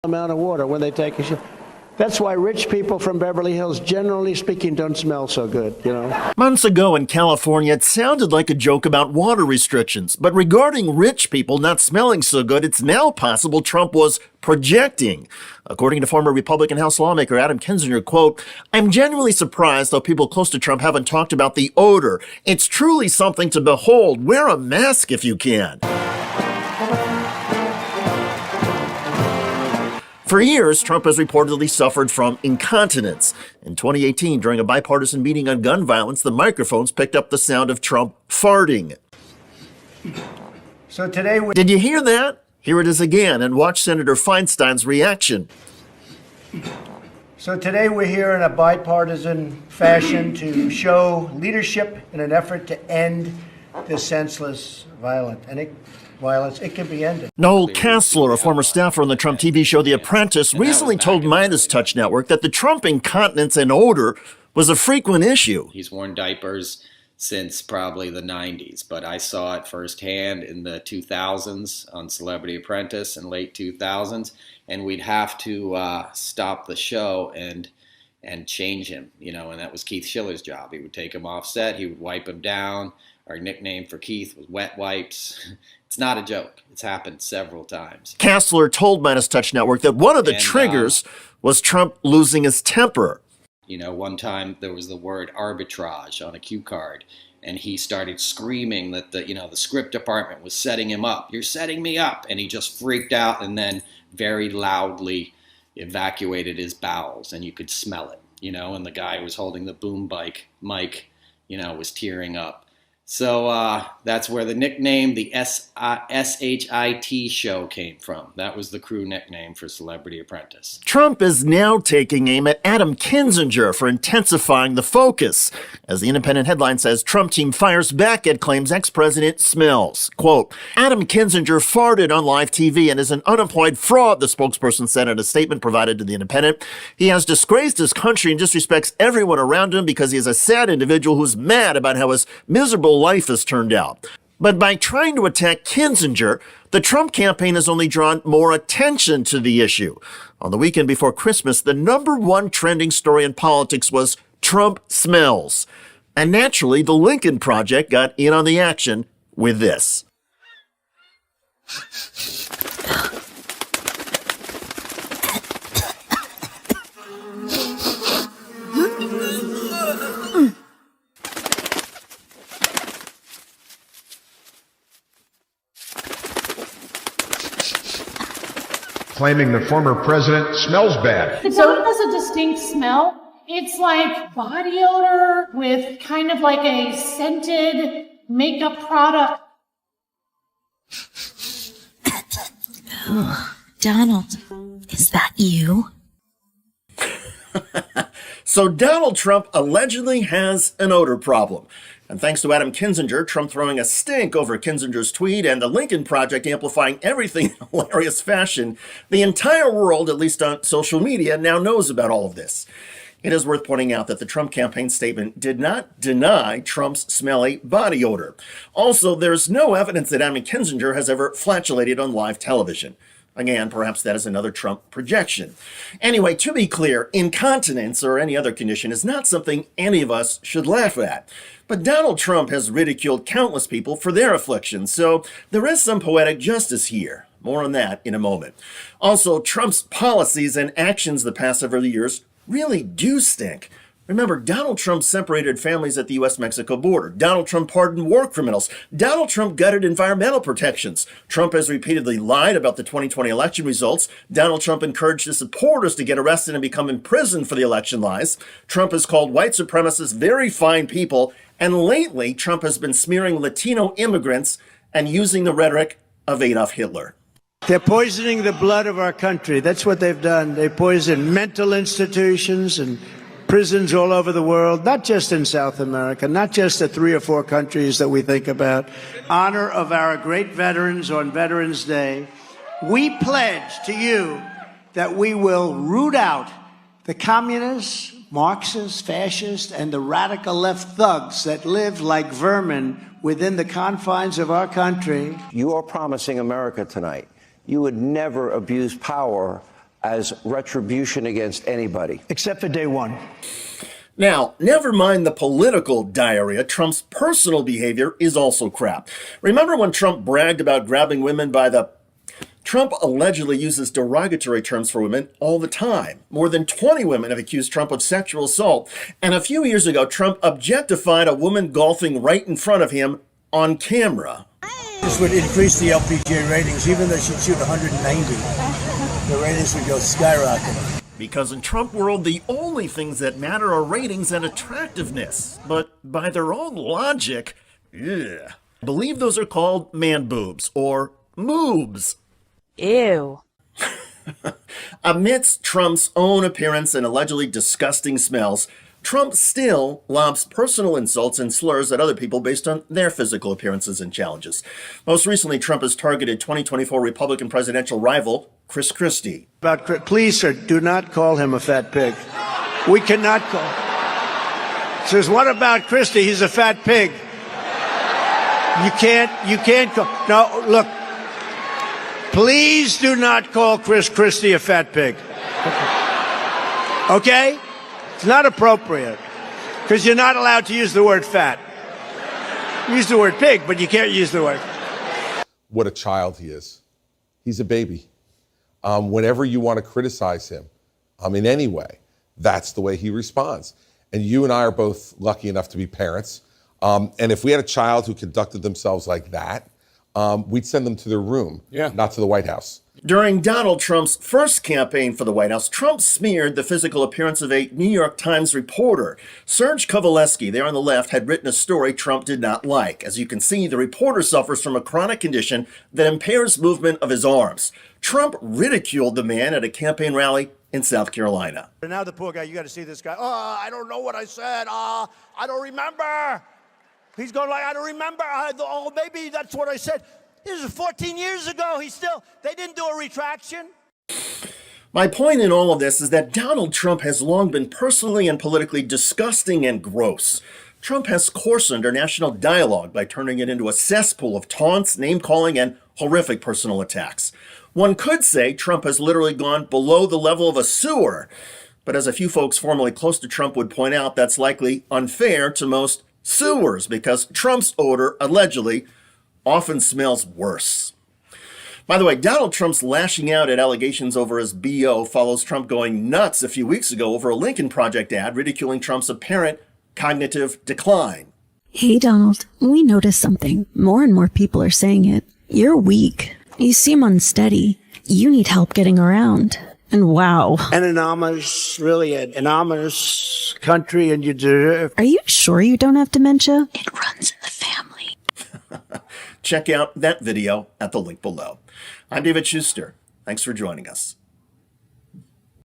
amount of water when they take a shower. That's why rich people from Beverly Hills, generally speaking, don't smell so good, you know. Months ago in California, it sounded like a joke about water restrictions. But regarding rich people not smelling so good, it's now possible Trump was projecting. According to former Republican House lawmaker Adam Kinzinger, quote, "I'm genuinely surprised how people close to Trump haven't talked about the odor. It's truly something to behold. Wear a mask if you can." For years, Trump has reportedly suffered from incontinence. In 2018, during a bipartisan meeting on gun violence, the microphones picked up the sound of Trump farting. So today Did you hear that? Here it is again, and watch Senator Feinstein's reaction. So today we're here in a bipartisan fashion to show leadership in an effort to end this senseless violence. It can be ended. Noel Kassler, a former staffer on the Trump TV show The Apprentice, recently told Midas Touch Network that the Trump incontinence and odor was a frequent issue. He's worn diapers since probably the 90s, but I saw it firsthand in the 2000s on Celebrity Apprentice in late 2000s, and we'd have to stop the show and change him, and that was Keith Schiller's job. He would take him off set, he would wipe him down. Our nickname for Keith was Wet Wipes. It's not a joke. It's happened several times. Kassler told Midas Touch Network that one of the triggers was Trump losing his temper. One time there was the word arbitrage on a cue card, and he started screaming that the script department was setting him up. "You're setting me up." And he just freaked out and then very loudly evacuated his bowels, and you could smell it, and the guy who was holding the boom mic, was tearing up. So that's where the nickname, the SHIT show, came from. That was the crew nickname for Celebrity Apprentice. Trump is now taking aim at Adam Kinzinger for intensifying the focus. As the Independent headline says, Trump team fires back at claims ex-president smells. Quote, "Adam Kinzinger farted on live TV and is an unemployed fraud," the spokesperson said in a statement provided to the Independent. "He has disgraced his country and disrespects everyone around him because he is a sad individual who's mad about how his miserable life has turned out." But by trying to attack Kinzinger, the Trump campaign has only drawn more attention to the issue. On the weekend before Christmas, the #1 trending story in politics was Trump smells. And naturally, the Lincoln Project got in on the action with this. Claiming the former president smells bad. The dog has a distinct smell. It's like body odor with kind of like a scented makeup product. Oh, Donald, is that you? So Donald Trump allegedly has an odor problem. And thanks to Adam Kinzinger, Trump throwing a stink over Kinzinger's tweet and the Lincoln Project amplifying everything in hilarious fashion, the entire world, at least on social media, now knows about all of this. It is worth pointing out that the Trump campaign statement did not deny Trump's smelly body odor. Also, there's no evidence that Adam Kinzinger has ever flatulated on live television. Again, perhaps that is another Trump projection. Anyway, to be clear, incontinence or any other condition is not something any of us should laugh at. But Donald Trump has ridiculed countless people for their afflictions, so there is some poetic justice here. More on that in a moment. Also, Trump's policies and actions the past several years really do stink. Remember, Donald Trump separated families at the U.S.-Mexico border. Donald Trump pardoned war criminals. Donald Trump gutted environmental protections. Trump has repeatedly lied about the 2020 election results. Donald Trump encouraged his supporters to get arrested and become imprisoned for the election lies. Trump has called white supremacists very fine people. And lately, Trump has been smearing Latino immigrants and using the rhetoric of Adolf Hitler. They're poisoning the blood of our country. That's what they've done. They poison mental institutions and prisons all over the world, not just in South America, not just the 3 or 4 countries that we think about. Honor of our great veterans on Veterans Day, we pledge to you that we will root out the communists, Marxists, fascists, and the radical left thugs that live like vermin within the confines of our country. You are promising America tonight you would never abuse power as retribution against anybody. Except for day one. Now, never mind the political diarrhea, Trump's personal behavior is also crap. Remember when Trump bragged about grabbing women by the... Trump allegedly uses derogatory terms for women all the time. More than 20 women have accused Trump of sexual assault. And a few years ago, Trump objectified a woman golfing right in front of him on camera. This would increase the LPGA ratings, even though she'd shoot 190. The ratings would go skyrocketing. Because in Trump world, the only things that matter are ratings and attractiveness. But by their own logic, I believe those are called man boobs or moobs. Ew. Amidst Trump's own appearance and allegedly disgusting smells, Trump still lobs personal insults and slurs at other people based on their physical appearances and challenges. Most recently, Trump has targeted 2024 Republican presidential rival Chris Christie. Please, sir, do not call him a fat pig. We cannot call. Says, what about Christie? He's a fat pig. You can't call. No, look. Please do not call Chris Christie a fat pig. Okay? It's not appropriate. Because you're not allowed to use the word fat. Use the word pig, but you can't use the word. What a child he is. He's a baby. Whenever you want to criticize him, in any way, that's the way he responds. And you and I are both lucky enough to be parents. And if we had a child who conducted themselves like that, we'd send them to their room, not to the White House. During Donald Trump's first campaign for the White House, Trump smeared the physical appearance of a New York Times reporter. Serge Kovaleski, there on the left, had written a story Trump did not like. As you can see, the reporter suffers from a chronic condition that impairs movement of his arms. Trump ridiculed the man at a campaign rally in South Carolina. And now the poor guy, you got to see this guy. Oh, I don't know what I said. I don't remember. He's going like, I don't remember. Maybe that's what I said. This was 14 years ago. They didn't do a retraction. My point in all of this is that Donald Trump has long been personally and politically disgusting and gross. Trump has coarsened our national dialogue by turning it into a cesspool of taunts, name-calling, and horrific personal attacks. One could say Trump has literally gone below the level of a sewer. But as a few folks formerly close to Trump would point out, that's likely unfair to most sewers because Trump's odor, allegedly, often smells worse. By the way, Donald Trump's lashing out at allegations over his BO follows Trump going nuts a few weeks ago over a Lincoln Project ad ridiculing Trump's apparent cognitive decline. Hey, Donald, we noticed something. More and more people are saying it. You're weak. You seem unsteady. You need help getting around. And wow. An anonymous country, and you deserve. Are you sure you don't have dementia? It runs in the family. Check out that video at the link below. I'm David Schuster. Thanks for joining us.